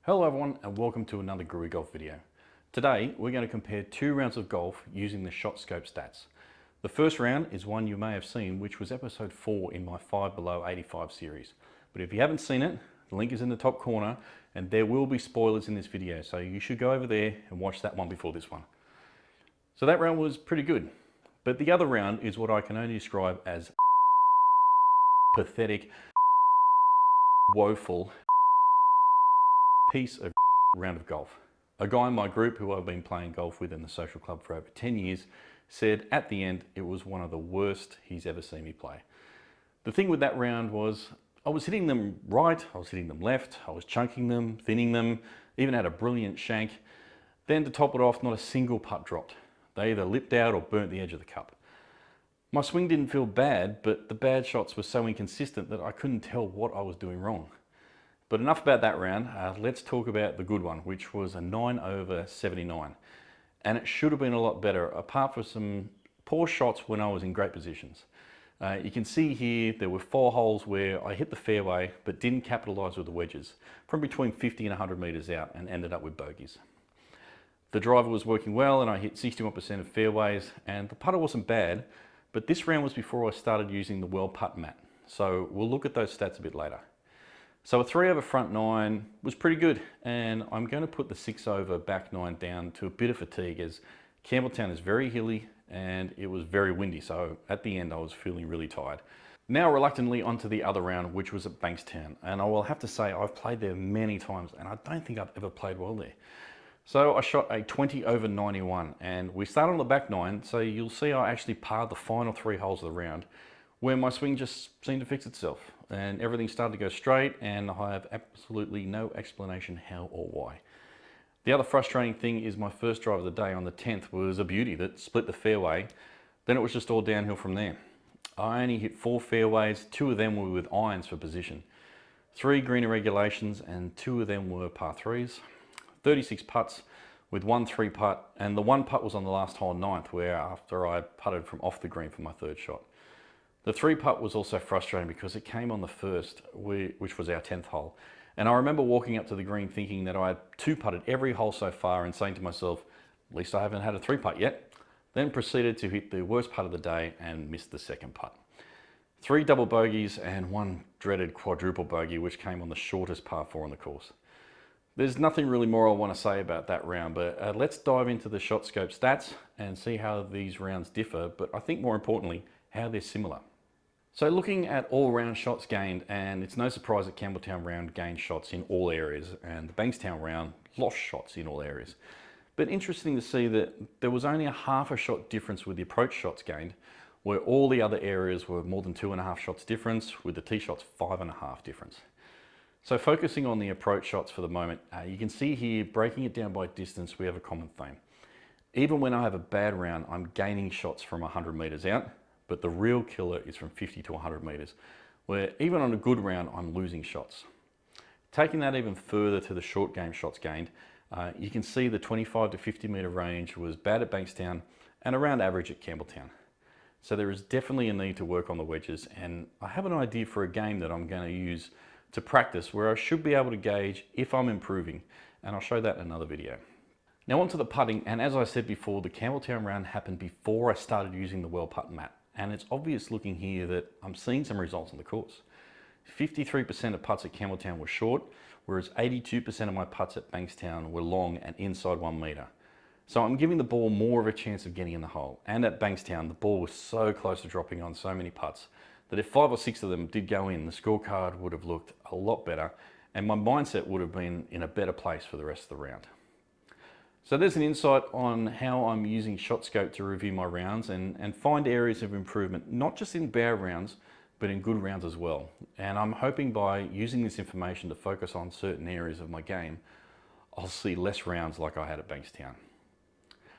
Hello everyone and welcome to another Grui Golf video. Today we're going to compare two rounds of golf using the ShotScope stats. The first round is one you may have seen, which was episode 4 in my 5 below 85 series. But if you haven't seen it, the link is in the top corner and there will be spoilers in this video, so you should go over there and watch that one before this one. So that round was pretty good, but the other round is what I can only describe as pathetic, woeful piece of round of golf. A guy in my group who I've been playing golf with in the social club for over 10 years said at the end it was one of the worst he's ever seen me play. The thing with that round was I was hitting them right, I was hitting them left, I was chunking them, thinning them, even had a brilliant shank. Then to top it off, not a single putt dropped. They either lipped out or burnt the edge of the cup. My swing didn't feel bad, but the bad shots were so inconsistent that I couldn't tell what I was doing wrong. But enough about that round, let's talk about the good one, which was a 9 over 79. And it should have been a lot better, apart from some poor shots when I was in great positions. You can see here there were 4 holes where I hit the fairway but didn't capitalise with the wedges, from between 50 and 100 metres out, and ended up with bogeys. The driver was working well and I hit 61% of fairways, and the putter wasn't bad, but this round was before I started using the well putt mat. So we'll look at those stats a bit later. So a 3 over front 9 was pretty good, and I'm going to put the 6 over back 9 down to a bit of fatigue, as Campbelltown is very hilly and it was very windy, so at the end I was feeling really tired. Now reluctantly onto the other round, which was at Bankstown, and I will have to say I've played there many times and I don't think I've ever played well there. So I shot a 20 over 91 and we started on the back 9, so you'll see I actually parred the final 3 holes of the round, where my swing just seemed to fix itself and everything started to go straight, and I have absolutely no explanation how or why. The other frustrating thing is my first drive of the day on the 10th was a beauty that split the fairway. Then it was just all downhill from there. I only hit 4 fairways, 2 of them were with irons for position, 3 green irregulations and 2 of them were par 3s, 36 putts with 1 3 putt, and the 1 putt was on the last hole 9th, where after I putted from off the green for my 3rd shot. The 3 putt was also frustrating because it came on the first, which was our 10th hole. And I remember walking up to the green thinking that I had 2 putted every hole so far and saying to myself, at least I haven't had a 3 putt yet. Then proceeded to hit the worst putt of the day and missed the 2nd putt. 3 double bogeys and 1 dreaded quadruple bogey, which came on the shortest par 4 on the course. There's nothing really more I want to say about that round, but let's dive into the ShotScope stats and see how these rounds differ, but I think more importantly, how they're similar. So looking at all round shots gained, and it's no surprise that Campbelltown round gained shots in all areas and the Bankstown round lost shots in all areas. But interesting to see that there was only a half a shot difference with the approach shots gained, where all the other areas were more than 2.5 shots difference, with the tee shots 5.5 difference. So focusing on the approach shots for the moment, you can see here, breaking it down by distance, we have a common theme. Even when I have a bad round, I'm gaining shots from 100 metres out, but the real killer is from 50 to 100 metres, where even on a good round, I'm losing shots. Taking that even further to the short game shots gained, you can see the 25 to 50 metre range was bad at Bankstown and around average at Campbelltown. So there is definitely a need to work on the wedges, and I have an idea for a game that I'm going to use to practice where I should be able to gauge if I'm improving, and I'll show that in another video. Now onto the putting, and as I said before, the Campbelltown round happened before I started using the well putt mat. And it's obvious looking here that I'm seeing some results on the course. 53% of putts at Campbelltown were short, whereas 82% of my putts at Bankstown were long and inside 1 metre. So I'm giving the ball more of a chance of getting in the hole. And at Bankstown, the ball was so close to dropping on so many putts that if 5 or 6 of them did go in, the scorecard would have looked a lot better and my mindset would have been in a better place for the rest of the round. So there's an insight on how I'm using ShotScope to review my rounds and find areas of improvement, not just in bad rounds, but in good rounds as well. And I'm hoping by using this information to focus on certain areas of my game, I'll see less rounds like I had at Bankstown.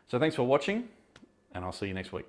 So thanks for watching, and I'll see you next week.